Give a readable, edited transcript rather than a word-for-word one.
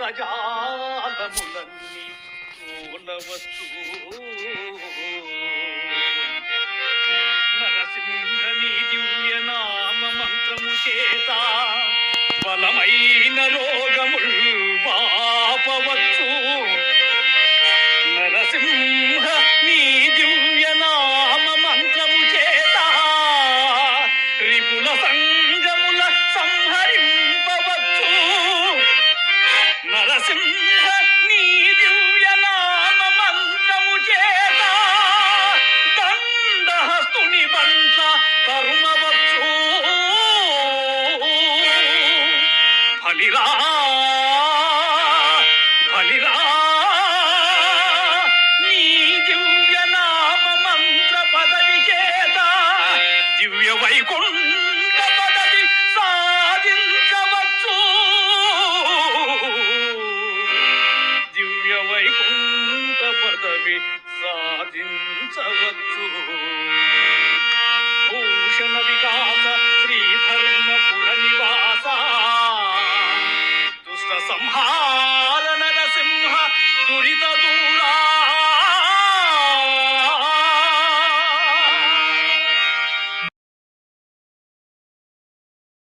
ఇంద్రజాలములన్నీ ఓలవచ్చు. నరసింహని దివ్య నామ మంత్రము చేత బలమైన రోగముల్ పాపవచ్చు. నరసింహ నీ దివ్య నామ మంత్రము చేత రిపుల సంగముల సంహరింపవచ్చు. నరసింహ నీ దివ్య నామ మంత్రము చేత దండహస్తుని బంట్ల తరుమవచ్చు. బలిరా బలిరా నీ దివ్య నామ మంత్ర పదవి చేత దివ్య వైకుంఠ పదవి సాధించవచ్చు. దివ్య వైకుంఠ పదవి సాధించవచ్చు. భూషణ వికాస శ్రీధర్మపుర